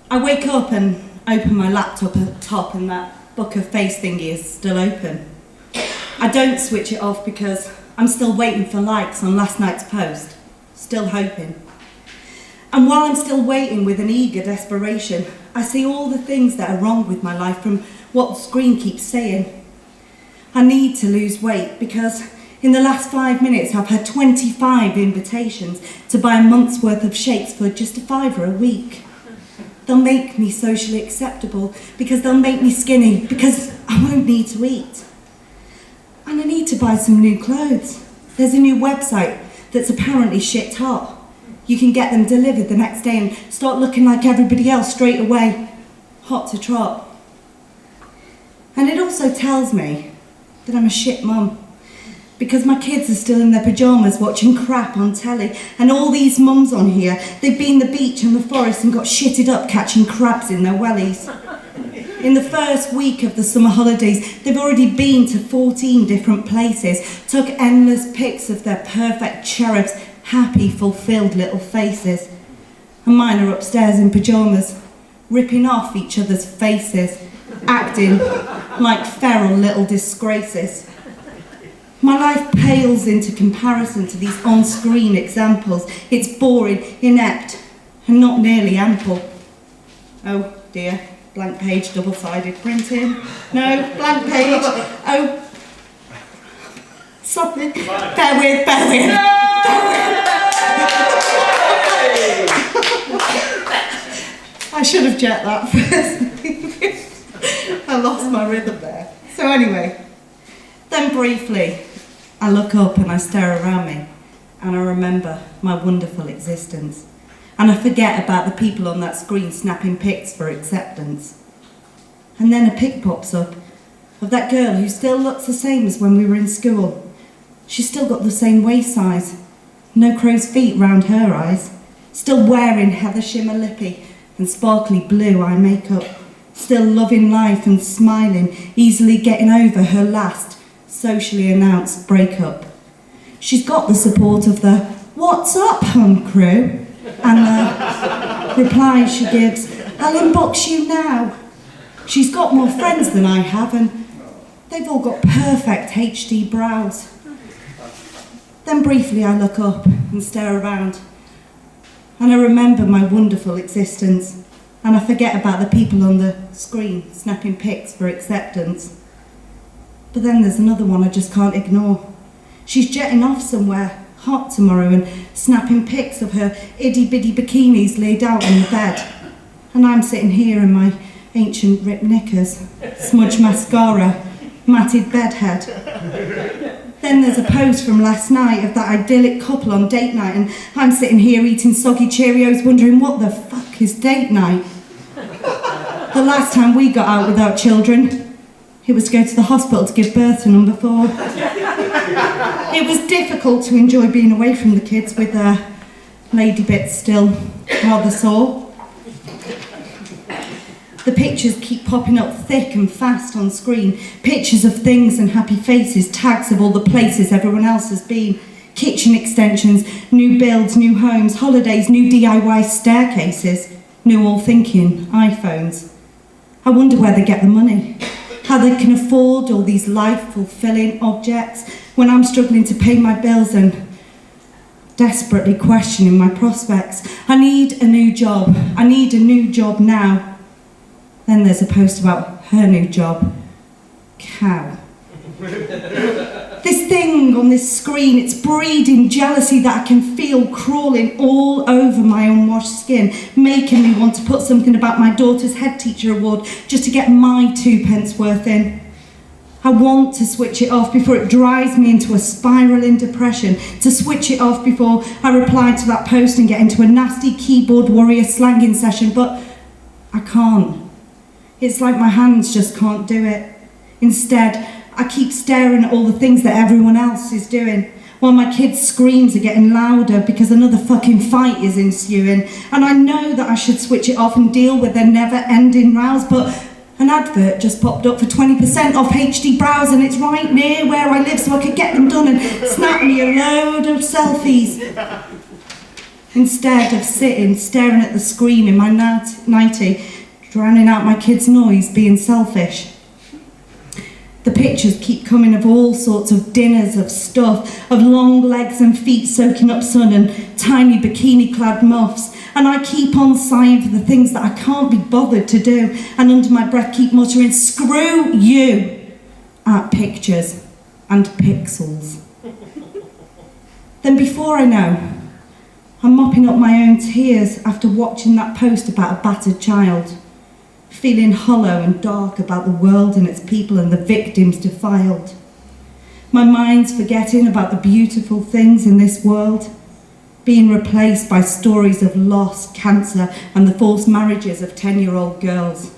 I wake up and open my laptop at the top and that book of face thingy is still open. I don't switch it off because I'm still waiting for likes on last night's post, still hoping. And while I'm still waiting with an eager desperation, I see all the things that are wrong with my life from what the screen keeps saying. I need to lose weight because in the last 5 minutes I've had 25 invitations to buy a month's worth of shakes for just £5 a week. They'll make me socially acceptable because they'll make me skinny because I won't need to eat. And I need to buy some new clothes. There's a new website that's apparently shit hot. You can get them delivered the next day and start looking like everybody else straight away. Hot to trot. And it also tells me that I'm a shit mum. Because my kids are still in their pyjamas watching crap on telly. And all these mums on here, they've been the beach and the forest and got shitted up catching crabs in their wellies. In the first week of the summer holidays, they've already been to 14 different places, took endless pics of their perfect cherubs, happy, fulfilled little faces. And mine are upstairs in pyjamas, ripping off each other's faces, acting like feral little disgraces. My life pales into comparison to these on-screen examples. It's boring, inept, and not nearly ample. Oh dear. Blank page, double-sided printing. No, blank page. Oh, sorry. Bear with. I should have checked that first. I lost my rhythm there. So anyway, then briefly, I look up and I stare around me, and I remember my wonderful existence. And I forget about the people on that screen snapping pics for acceptance. And then a pic pops up of that girl who still looks the same as when we were in school. She's still got the same waist size, no crow's feet round her eyes, still wearing heather shimmer lippy and sparkly blue eye makeup, still loving life and smiling, easily getting over her last socially announced breakup. She's got the support of the "What's up, hum crew?" and the reply she gives, "I'll inbox you now." She's got more friends than I have, and they've all got perfect HD brows. Then briefly I look up and stare around, and I remember my wonderful existence, and I forget about the people on the screen snapping pics for acceptance. But then there's another one I just can't ignore. She's jetting off somewhere hot tomorrow and snapping pics of her itty-bitty bikinis laid out on the bed. And I'm sitting here in my ancient ripped knickers, smudged mascara, matted bedhead. Then there's a post from last night of that idyllic couple on date night, and I'm sitting here eating soggy Cheerios wondering what the fuck is date night? The last time we got out without children, it was to go to the hospital to give birth to number 4. It was difficult to enjoy being away from the kids with their lady bits still rather sore. The pictures keep popping up thick and fast on screen. Pictures of things and happy faces, tags of all the places everyone else has been. Kitchen extensions, new builds, new homes, holidays, new DIY staircases, new all thinking iPhones. I wonder where they get the money. How they can afford all these life-fulfilling objects when I'm struggling to pay my bills and desperately questioning my prospects. I need a new job. I need a new job now. Then there's a post about her new job. Cow. This thing on this screen, it's breeding jealousy that I can feel crawling all over my unwashed skin, making me want to put something about my daughter's head teacher award just to get my 2 pence worth in. I want to switch it off before it drives me into a spiralling depression, to switch it off before I reply to that post and get into a nasty keyboard warrior slanging session, but I can't. It's like my hands just can't do it. Instead, I keep staring at all the things that everyone else is doing, while my kids' screams are getting louder because another fucking fight is ensuing. And I know that I should switch it off and deal with their never-ending rows, but an advert just popped up for 20% off HD brows, and it's right near where I live, so I could get them done and snap me a load of selfies. instead of sitting, staring at the screen in my nightie, drowning out my kids' noise, being selfish. The pictures keep coming of all sorts of dinners, of stuff, of long legs and feet soaking up sun and tiny bikini-clad muffs. And I keep on sighing for the things that I can't be bothered to do, and under my breath keep muttering, screw you, at pictures and pixels. Then before I know, I'm mopping up my own tears after watching that post about a battered child, feeling hollow and dark about the world and its people and the victims defiled. My mind's forgetting about the beautiful things in this world, being replaced by stories of loss, cancer, and the forced marriages of 10-year-old girls.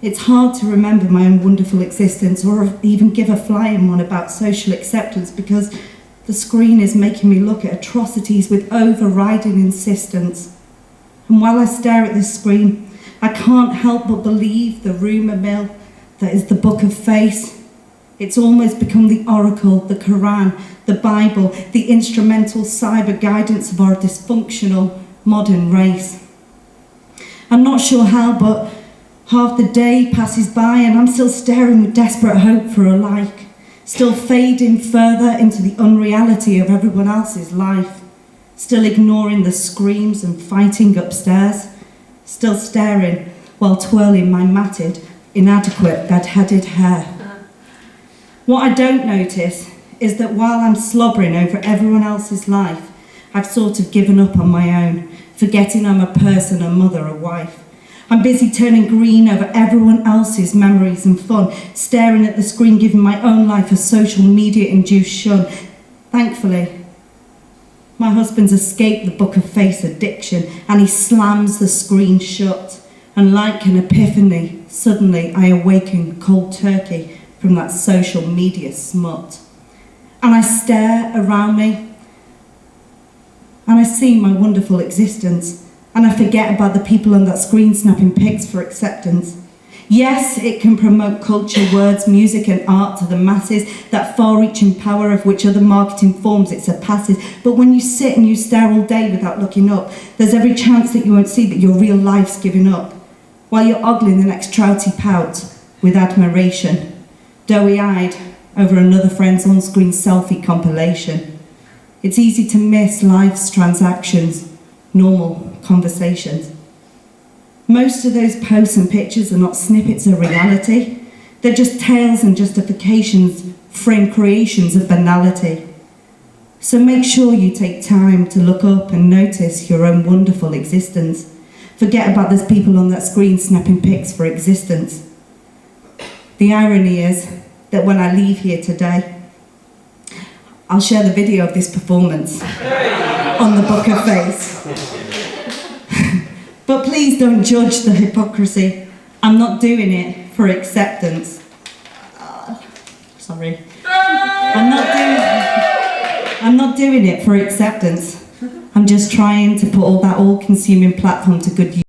It's hard to remember my own wonderful existence or even give a flying one about social acceptance because the screen is making me look at atrocities with overriding insistence. And while I stare at this screen, I can't help but believe the rumour mill that is the book of face. It's almost become the oracle, the Quran, the Bible, the instrumental cyber guidance of our dysfunctional modern race. I'm not sure how, but half the day passes by and I'm still staring with desperate hope for a like, still fading further into the unreality of everyone else's life, still ignoring the screams and fighting upstairs, still staring while twirling my matted, inadequate, bed-headed hair. What I don't notice is that while I'm slobbering over everyone else's life, I've sort of given up on my own, forgetting I'm a person, a mother, a wife. I'm busy turning green over everyone else's memories and fun, staring at the screen, giving my own life a social media-induced shun. Thankfully, my husband's escaped the book of face addiction and he slams the screen shut. And like an epiphany, suddenly I awaken cold turkey from that social media smut. And I stare around me and I see my wonderful existence and I forget about the people on that screen snapping pics for acceptance. Yes, it can promote culture, words, music and art to the masses, that far-reaching power of which other marketing forms it surpasses. But when you sit and you stare all day without looking up, there's every chance that you won't see that your real life's giving up, while you're ogling the next trouty pout with admiration, doughy-eyed over another friend's on-screen selfie compilation. It's easy to miss life's transactions, normal conversations. Most of those posts and pictures are not snippets of reality. They're just tales and justifications, framed creations of banality. So make sure you take time to look up and notice your own wonderful existence. Forget about those people on that screen snapping pics for existence. The irony is that when I leave here today, I'll share the video of this performance on the Book of Face. But please don't judge the hypocrisy. I'm not doing it for acceptance. Sorry. I'm not doing it for acceptance. I'm just trying to put all that all-consuming platform to good use.